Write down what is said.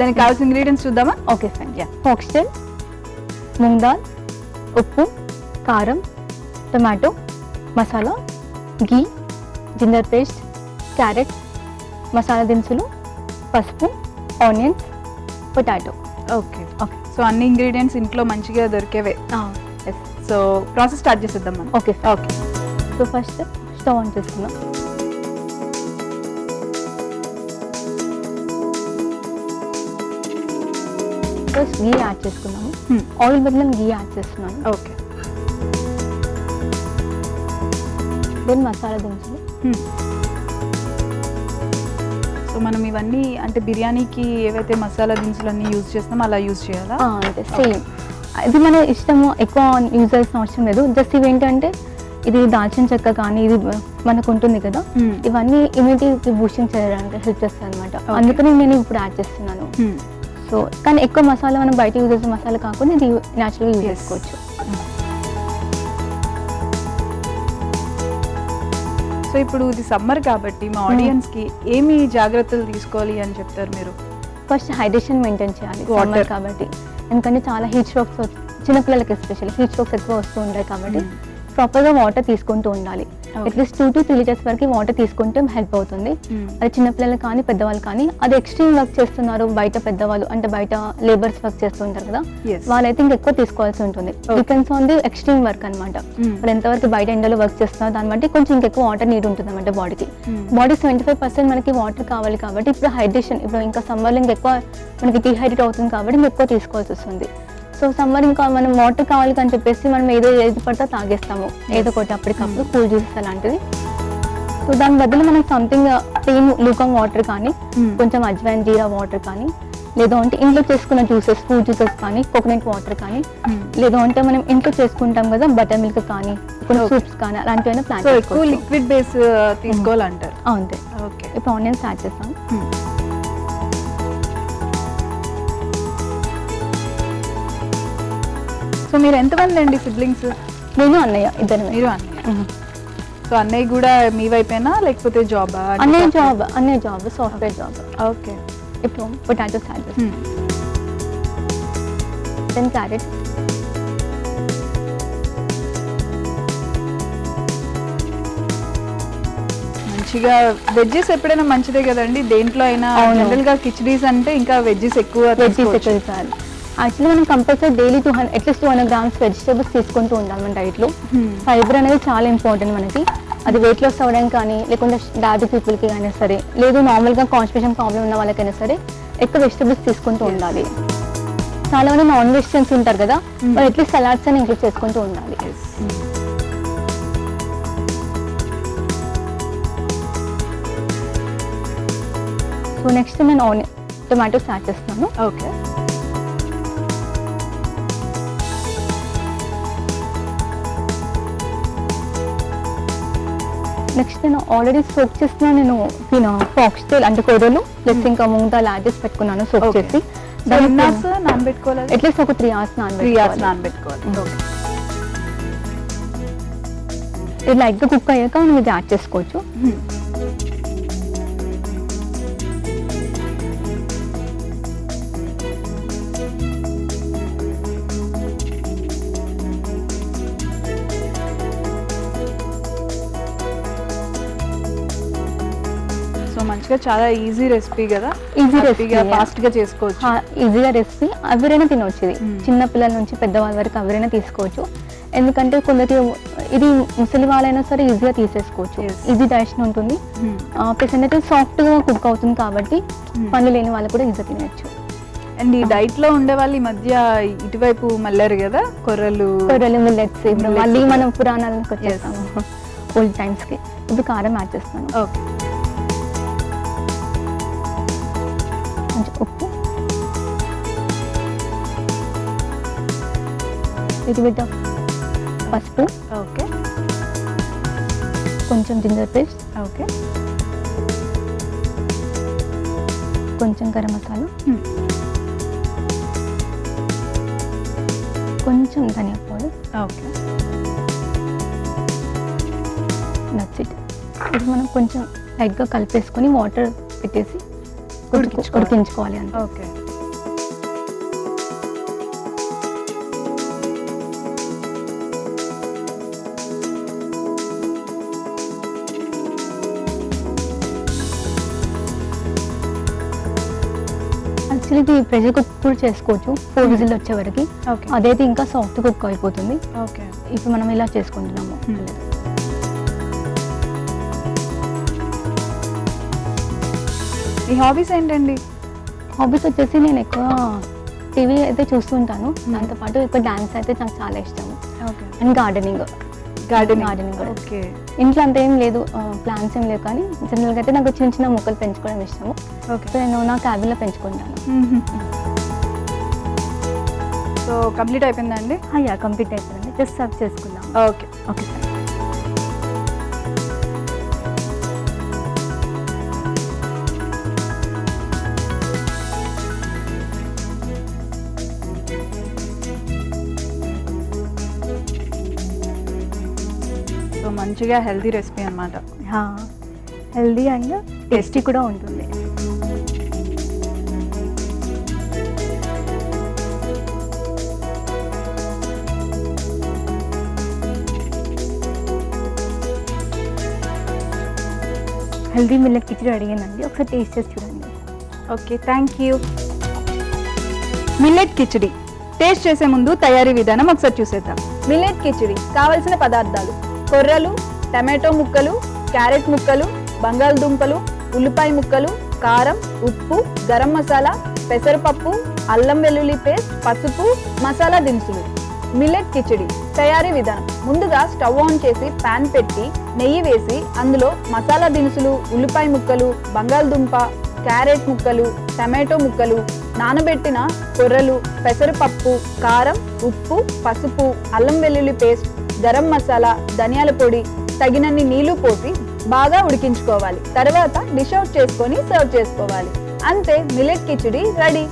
దానికి కావాల్సిన ఇంగ్రీడియంట్స్ చూద్దామా? Okay fine. Foxtail, moong dal, ఉప్పు, కారం, టొమాటో, మసాలా, ఘీ, జింజర్ పేస్ట్, క్యారెట్, మసాలా దినుసులు, పసుపు, onions, potato. Okay okay. So అన్ని ఇంగ్రీడియంట్స్ ఇంట్లో మంచిగా దొరికేవే. సో ప్రాసెస్ స్టార్ట్ చేసేద్దాం మనం. Okay okay. So first stove on చేసుకుందాం. ఫస్ట్ ఘీ యాడ్ చేసుకున్నాము. ఆయిల్ బదులు ఘీ యాడ్ చేస్తున్నాను. ఓకే. దెన్ మసాలా దినుసులు. సో మనం ఇవన్నీ అంటే బిర్యానీకి ఏవైతే మసాలా దినుసులు అన్నీ యూజ్ చేస్తామో అలా యూజ్ చేయాలా? అంతే సేమ్. ఇది మన ఇష్టము, ఎక్కువ యూజ్ చేయాల్సిన అవసరం లేదు. జస్ట్ ఇవి ఏంటంటే ఇది దాల్చిన చెక్క కానీ ఇది మనకు ఉంటుంది కదా, ఇవన్నీ ఇమ్యూనిటీ బూస్టింగ్ చేయడానికి హెల్ప్ చేస్తాయి అనమాట. అందుకని నేను ఇప్పుడు యాడ్ చేస్తున్నాను. సో కానీ ఎక్కువ మసాలా మనం బయట యూజ్ చేసే మసాలా కాకుండా ఇది న్యాచురల్గా యూజ్ చేసుకోవచ్చు. సో ఇప్పుడు ఇది సమ్మర్ కాబట్టి మా ఆడియన్స్కి ఏమి జాగ్రత్తలు తీసుకోవాలి అని చెప్తారు మీరు? ఫస్ట్ హైడ్రేషన్ మెయింటైన్ చేయాలి సమ్మర్ కాబట్టి. ఎందుకంటే చాలా హీట్ స్ట్రోక్స్, చిన్నపిల్లలకి ఎస్పెషల్లీ హీట్ స్ట్రోక్స్ ఎక్కువ వస్తూ ఉంటాయి కాబట్టి ప్రాపర్గా వాటర్ తీసుకుంటూ ఉండాలి. అట్లీస్ట్ 2 to 3 liters వరకు వాటర్ తీసుకుంటే హెల్ప్ అవుతుంది. అది చిన్నపిల్లలు కానీ పెద్దవాళ్ళు కానీ. అది ఎక్స్ట్రీమ్ వర్క్ చేస్తున్నారు బయట పెద్దవాళ్ళు, అంటే బయట లేబర్స్ వర్క్ చేస్తుంటారు కదా, వాళ్ళైతే ఇంకెక్కువ తీసుకోవాల్సి ఉంటుంది. Depends on the extreme work అనమాట. వాళ్ళు ఎంతవరకు బయట ఎండలో వర్క్ చేస్తున్నారు దాన్ని బట్టి కొంచెం ఇంకెక్కువ వాటర్ నీడ్ ఉంటుంది అనమాట బాడీకి. బాడీ 75% మనకి వాటర్ కావాలి కాబట్టి ఇప్పుడు హైడ్రేషన్, ఇప్పుడు ఇంకా సమ్మర్లో ఇంకెక్కువ మనకి డీహైడ్రేట్ అవుతుంది కాబట్టి ఎక్కువ తీసుకోవాల్సి వస్తుంది. సో సమ్మర్ ఇంకా మనం వాటర్ కావాలి అని చెప్పేసి మనం ఏది పడితే తాగేస్తాము, ఏదో ఒకటి అప్పటికప్పుడు కూల్ జ్యూసెస్ అలాంటివి. సో దాని బదులు మనం సంథింగ్ ప్లెయిన్ లూకమ్ వాటర్ కానీ, కొంచెం అజ్వైన్ జీరా వాటర్ కానీ, లేదా అంటే ఇంట్లో చేసుకున్న జ్యూసెస్, ఫ్రూట్ జ్యూసెస్ కానీ, కోకోనట్ వాటర్ కానీ, లేదా అంటే మనం ఇంట్లో చేసుకుంటాం కదా బటర్ మిల్క్ కానీ, కొన్ని సూప్స్ కానీ అలాంటివైనా ప్లాన్ చేసుకోవచ్చు. లిక్విడ్ బేస్ తీసుకోవాలంటారు. అంతే. ఓకే. ఇప్పుడు ఆనియన్స్ యాడ్ చేస్తాం. సో మీరు ఎంతమంది అండి సిబ్లింగ్స్? నేను అన్నయ్య, ఇద్దరు. మీరు అన్నయ్య. సో అన్నయ్య కూడా మీ వైపేనా లేకపోతే జాబా? అన్నయ్య జాబ్ సాఫ్ట్వేర్ జాబ్. ఓకే. ఇప్పుడు పొటాటోస్ యాడ్ చేస్తాం. దెన్ క్యారెట్, మంచిగా వెజ్జెస్ ఎప్పుడైనా మంచిదే కదండి దేంట్లో అయినా. జనరల్ గా కిచడీస్ అంటే ఇంకా వెజ్జెస్ ఎక్కువ తీసుకోవాలి. యాక్చువల్లీ మనం compulsory daily at least 200 grams vegetables తీసుకుంటూ ఉండాలి మన డైట్లో. ఫైబర్ అనేది చాలా ఇంపార్టెంట్ మనకి. అది వెయిట్ లాస్ అవ్వడానికి కానీ, లేకుంటే డయాబెటిక్ పీపుల్కి అయినా సరే, లేదు నార్మల్గా కాన్స్టిపేషన్ ప్రాబ్లం ఉన్న వాళ్ళకైనా సరే ఎక్కువ వెజిటేబుల్స్ తీసుకుంటూ ఉండాలి. చాలా మంది నాన్ వెజిటేరియన్స్ ఉంటారు కదా, వాళ్ళు అట్లీస్ట్ సలాడ్స్ అని ఇంక్లూడ్ చేసుకుంటూ ఉండాలి. సో నెక్స్ట్ నేను టొమాటోస్ యాడ్ చేస్తున్నాను. ఓకే. నెక్స్ట్ నేను ఆల్రెడీ సోప్ చేస్తున్నా, నేను ఫాక్స్టైల్ అంటే కొర్రలు ప్లస్ ఇంకా మూంగ్ దాల్ యాడ్ చేసి పెట్టుకున్నాను సోప్ చేసి. నానబెట్టుకోవాలి అట్లీస్ట్ ఒక 3 hours నానబెట్టుకోవాలి. ఇది లైట్గా కుక్ అయ్యాక మనం ఇది యాడ్ చేసుకోవచ్చు. సో మంచిగా చాలా ఈజీ రెసిపీ కదా, ఈజీ రెసిపీ, ఫాస్ట్ గా చేసుకోవచ్చు. ఈజీగా రెసిపీ ఎవరైనా తినవచ్చు. ఇది చిన్న పిల్లల నుంచి పెద్దవాళ్ళ వరకు ఎవరైనా తీసుకోవచ్చు. ఎందుకంటే కొందరికి ఇది ముసలి వాళ్ళైనా సరే ఈజీగా తీసేసుకోవచ్చు. ఈజీ డైజెషన్ ఉంటుంది, ప్లస్ ఏంటంటే సాఫ్ట్ గా కుక్ అవుతుంది కాబట్టి పనులు లేని వాళ్ళు కూడా ఈజీగా తినచ్చు. అండ్ ఈ డైట్ లో ఉండే వాళ్ళు ఈ మధ్య ఇటువైపు మళ్ళారు కదా, కొర్రలు మిల్లెట్స్. ఇప్పుడు మళ్ళీ మనం పురాణాలకు వచ్చేస్తాము, ఓల్డ్ టైమ్స్ కి. ఇప్పుడు కారం యాడ్ చేస్తాను. ఓకే. కొంచెం ఉప్పు, ఇది బిట్ ఆఫ్ పసుపు. ఓకే. కొంచెం జింజర్ పేస్ట్. ఓకే. కొంచెం గరం మసాలా, కొంచెం ధనియా పౌడర్. ఓకే. That's it. ఇది మనం కొంచెం లైట్గా కలిపేసుకొని వాటర్ పెట్టేసి ఉడికించుకోవాలి అంతే. ఓకే. యాక్చువల్లీ ఇది ప్రెషర్ కుక్ కూడా చేసుకోవచ్చు 4 విజిల్ వచ్చే వరకు. ఓకే అదైతే ఇంకా సాఫ్ట్ కుక్ అయిపోతుంది. ఓకే. ఇప్పుడు మనం ఇలా చేసుకుంటున్నాము. మీ హాబీస్ ఏంటండి? హాబీస్ వచ్చేసి నేను ఎక్కువ టీవీ అయితే చూస్తుంటాను, దాంతోపాటు ఎక్కువ డాన్స్ అయితే నాకు చాలా ఇష్టము. ఓకే. అండ్ గార్డెనింగ్ గార్డెనింగ్ కూడా. ఓకే. ఇంట్లో అంత ఏం లేదు, ప్లాంట్స్ ఏం లేవు, కానీ జనరల్గా అయితే నాకు చిన్న చిన్న మొక్కలు పెంచుకోవడం ఇష్టము. ఓకే. సో నేను నా క్యాబిన్లో పెంచుకుంటాను. సో కంప్లీట్ అయిపోయిందండి? యా, కంప్లీట్ అయిపోయింది. జస్ట్ సర్వ్ చేసుకుందాం. ఓకే. Okay sir. సో మంచిగా హెల్తీ రెసిపీ అన్నమాట. హెల్దీ అండ్ టేస్టీ కూడా ఉంటుంది. హెల్దీ మిల్లెట్ కిచడీ అడిగిందండి, ఒకసారి టేస్ట్ చేసి చూడండి. Okay, thank you. Millet khichdi taste చేసే ముందు తయారీ విధానం ఒకసారి చూసేద్దాం. మిల్లెట్ కిచడీ కావలసిన పదార్థాలు: కొర్రలు, టమాటో ముక్కలు, క్యారెట్ ముక్కలు, బంగాళదుంపలు, ఉల్లిపాయ ముక్కలు, కారం, ఉప్పు, గరం మసాలా, పెసరపప్పు, అల్లం వెల్లుల్లి పేస్ట్, పసుపు, మసాలా దినుసులు. మిల్లెట్ కిచడీ తయారీ విధానం: ముందుగా స్టవ్ ఆన్ చేసి పాన్ పెట్టి నెయ్యి వేసి అందులో మసాలా దినుసులు, ఉల్లిపాయ ముక్కలు, బంగాళదుంప, క్యారెట్ ముక్కలు, టమాటో ముక్కలు, నానబెట్టిన కొర్రలు, పెసరపప్పు, కారం, ఉప్పు, పసుపు, అల్లం వెల్లుల్లి పేస్ట్, గరం మసాలా, ధనియాల పొడి, తగినన్ని నీళ్లు పోసి బాగా ఉడికించుకోవాలి. తర్వాత డిష్ అవుట్ చేసుకొని సర్వ్ చేసుకోవాలి. అంతే, మిల్లెట్ కిచడీ రెడీ.